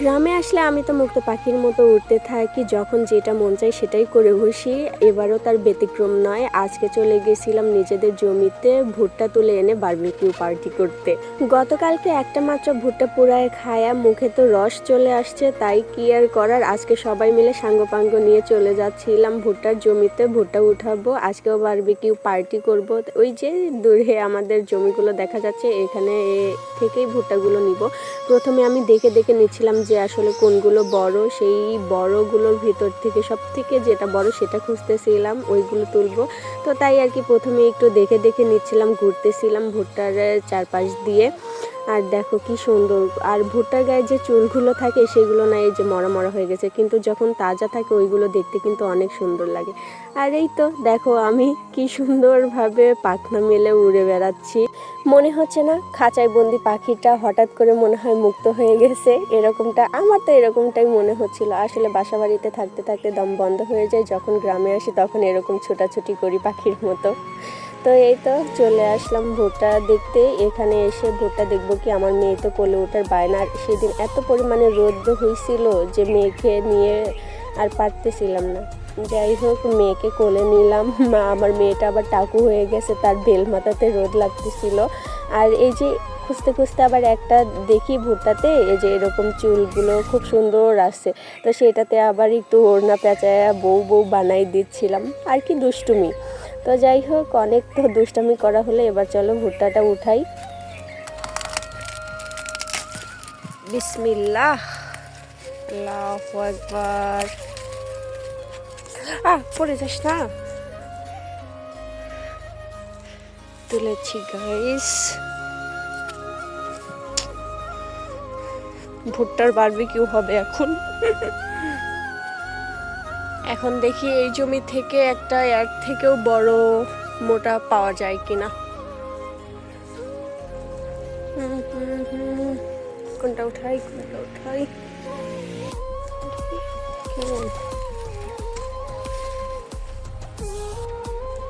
গ্রামে আসলে আমি তো মুক্ত পাখির মতো উড়তে থাকি, যখন যেটা মন চায় সেটাই করে বসি। এবারও তার ব্যতিক্রম নয়। আজকে চলে গেছিলাম নিজেদের জমিতে ভুট্টা তুলে এনে বারবিকিউ পার্টি করতে। গতকালকে একটা মাত্র ভুট্টা পোড়ায় খায়া মুখে তো রস চলে আসছে, তাই কি আর করার, আজকে সবাই মিলে সাঙ্গপাঙ্গ নিয়ে চলে যাচ্ছিলাম ভুট্টার জমিতে ভুট্টা উঠাবো। আজকেও বারবিকিউ পার্টি করব। ওই যে দূরে আমাদের জমিগুলো দেখা যাচ্ছে, এখানে থেকেই ভুট্টাগুলো নিব। প্রথমে আমি দেখে দেখে নিচ্ছিলাম যে আসলে কোনগুলো বড়, সেই বড়গুলোর ভিতর থেকে সব থেকে যেটা বড় সেটা খুঁজতেছিলাম, ওইগুলো তুলবো। তো তাই আর কি প্রথমে একটু দেখে দেখে নিচ্ছিলাম, ঘুরতেছিলাম ভুট্টার চারপাশ দিয়ে। আর দেখো কি সুন্দর। আর ভুট্টার গায়ে যে চুলগুলো থাকে সেগুলো না এই যে মরা মরা হয়ে গেছে, কিন্তু যখন তাজা থাকে ওইগুলো দেখতে কিন্তু অনেক সুন্দর লাগে। আর এই তো দেখো আমি কি সুন্দরভাবে পাখনা মেলে উড়ে বেড়াচ্ছি। মনে হচ্ছে না খাঁচায় বন্দি পাখিটা হঠাৎ করে মনে হয় মুক্ত হয়ে গেছে, এরকমটা আমার তো এরকমটাই মনে হচ্ছিল। আসলে বাসা বাড়িতে থাকতে থাকতে দম বন্ধ হয়ে যায়, যখন গ্রামে আসি তখন এরকম ছোটাছুটি করি পাখির মতো। তো এই তো চলে আসলাম ভুট্টা দেখতে। এখানে এসে ভুট্টা দেখবো কি, আমার মেয়ে তো কোলে ওঠার বায়না। আর সেদিন এত পরিমাণে রোদ হয়েছিল যে মেয়েকে নিয়ে আর পারতেছিলাম না। যাই হোক মেয়েকে কোলে নিলাম। আমার মেয়েটা আবার টাকু হয়ে গেছে, তার বেল মাথাতে রোদ লাগতেছিল। আর এই যে খুঁজতে খুঁজতে আবার একটা দেখি ভুট্টাতে এই যে এরকম চুলগুলো খুব সুন্দর আছে, তো সেটাতে আবার একটু ওড়না পেঁচায় বউ বউ বানাই দিচ্ছিলাম আর কি, দুষ্টুমি। তো যাই হোক অনেক তো দুষ্টামি করা হলে এবার চলো ভুট্টাটা উঠাই। বিসমিল্লাহ, আল্লাহু আকবার। পড়ে যাস না। তুলেছি গাইস, ভুট্টার বারবিকিউ হবে এখন। এখন দেখি এই জমি থেকে একটা এর থেকেও বড় মোটা পাওয়া যায় কিনা। কোনটা উঠাই কোনটা উঠাই,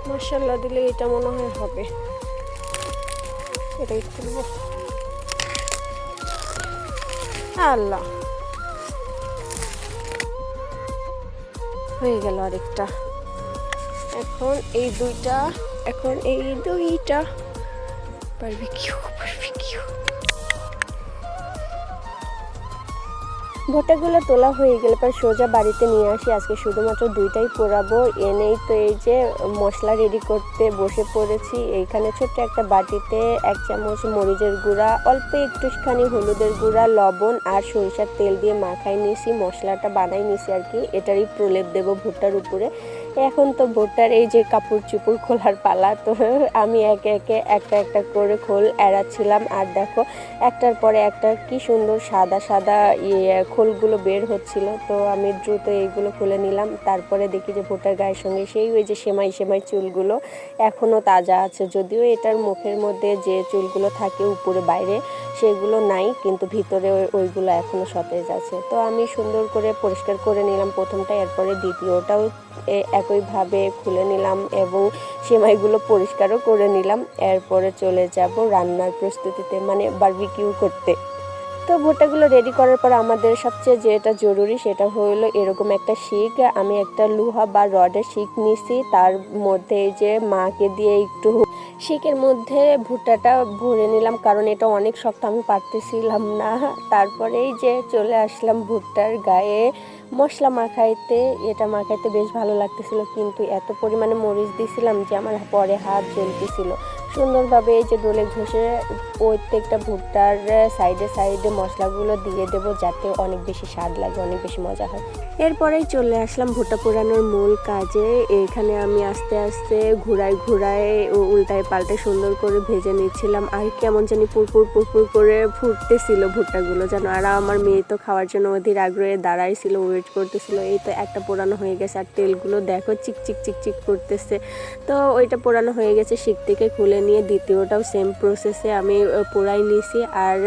মাশাআল্লাহ দিলে এটা মনে হয় হবে, এটাই তুলবো। আল্লাহ, হয়ে গেল আরেকটা। এখন এই দুইটা বারবিকিউ বারবিকিউ। ভুট্টাগুলো তোলা হয়ে গেলে পর সোজা বাড়িতে নিয়ে আসি। আজকে শুধুমাত্র দুইটাই পোড়াবো। এনেই তো এই যে মশলা রেডি করতে বসে পড়েছি। এইখানে ছোট্ট একটা বাটিতে 1 চামচ মরিচের গুঁড়া, অল্প একটুখানি হলুদের গুঁড়া, লবণ আর সরিষার তেল দিয়ে মাখাই নিয়েছি, মশলাটা বানাই নিয়েছি আর কি। এটারই প্রলেপ দেবো ভুট্টার উপরে। এখন তো ভুট্টার এই যে কাপড় চুপড় খোলার পালা, তো আমি একে একে একটা একটা করে খোল এড়াচ্ছিলাম। আর দেখো একটার পরে একটা কি সুন্দর সাদা সাদা খোলগুলো বের হচ্ছিল, তো আমি দ্রুত এইগুলো খুলে নিলাম। তারপরে দেখি যে ভুট্টার গায়ের সঙ্গে সেই ওই যে সেমাই সেমাই চুলগুলো এখনও তাজা আছে, যদিও এটার মুখের মধ্যে যে চুলগুলো থাকে উপরে বাইরে সেগুলো নাই, কিন্তু ভিতরে ওইগুলো এখনও সতেজ আছে। তো আমি সুন্দর করে পরিষ্কার করে নিলাম প্রথমটা, এরপরে দ্বিতীয়টাও একইভাবে খুলে নিলাম এবং সেমাইগুলো পরিষ্কারও করে নিলাম। এরপরে চলে যাব রান্নার প্রস্তুতিতে, মানে বারবিকিউ করতে। তো ভুট্টাগুলো রেডি করার পর আমাদের সবচেয়ে যেটা জরুরি সেটা হলো এরকম একটা শিক। আমি একটা লোহা বা রডের শিক নিছি, তার মধ্যে এই যে মাকে দিয়ে একটু শিকের মধ্যে ভুট্টাটা ভরে নিলাম, কারণ এটা অনেক শক্ত, আমি পারতেছিলাম না। তারপরে এই যে চলে আসলাম ভুট্টার গায়ে মশলা মাখাইতে। এটা মাখাইতে বেশ ভালো লাগতেছিল, কিন্তু এত পরিমাণে মরিচ দিয়েছিলাম যে আমার পরে হাত জ্বলতেছিল। সুন্দরভাবে এই যে ডোলে ঘষে প্রত্যেকটা ভুট্টার সাইডে সাইডে মশলাগুলো দিয়ে দেবো, যাতে অনেক বেশি স্বাদ লাগে, অনেক বেশি মজা হয়। এরপরেই চলে আসলাম ভুট্টা পোড়ানোর মূল কাজে। এখানে আমি আস্তে আস্তে ঘুরায় ঘুরায় উল্টায় পাল্টায় সুন্দর করে ভেজে নিচ্ছিলাম। আর কেমন জানি পুরপুর পুরপুর করে ফুটতেছিল ভুট্টাগুলো যেন। আর আমার মেয়ে তো খাওয়ার জন্য অধীর আগ্রহে দাঁড়াইছিল, ওয়েট করতেছিল। এই তো একটা পোড়ানো হয়ে গেছে, আর তেলগুলো দেখো চিক চিক চিক চিক করতেছে। তো ওইটা পোড়ানো হয়ে গেছে, শিক থেকে খুলে নিয়ে দ্বিতীয়টাও সেম প্রসেসে আমি পোড়াই নিয়েছি। আর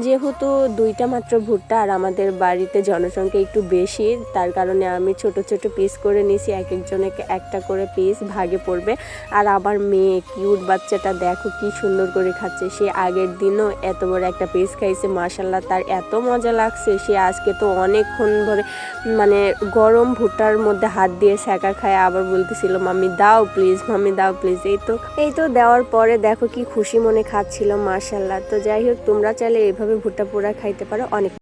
যেহেতু দুইটা মাত্র ভুট্টা আর আমাদের বাড়িতে জনসংখ্যা একটু বেশি, তার কারণে আমি ছোট ছোট পিস করে নিয়েছি, এক একজনকে একটা করে পিস ভাগে পড়বে। আর আমার মেয়ে কিউট বাচ্চাটা দেখো কি সুন্দর করে খাচ্ছে। সে আগের দিনও এত বড় একটা পিস খাইছে, মাশাল্লাহ তার এত মজা লাগছে। সে আজকে তো অনেকক্ষণ ধরে মানে গরম ভুট্টার মধ্যে হাত দিয়ে সেকা খায়, আবার বলতেছিল মাম্মি দাও প্লিজ, মাম্মি দাও প্লিজ। এই তো দেওয়ার পরে দেখো কি খুশি মনে খাচ্ছিল, মাশাল্লাহ। তো যাই হোক, তোমরা চাইলে এইভাবে ভুট্টা পোড়া খাইতে পারো, অনেক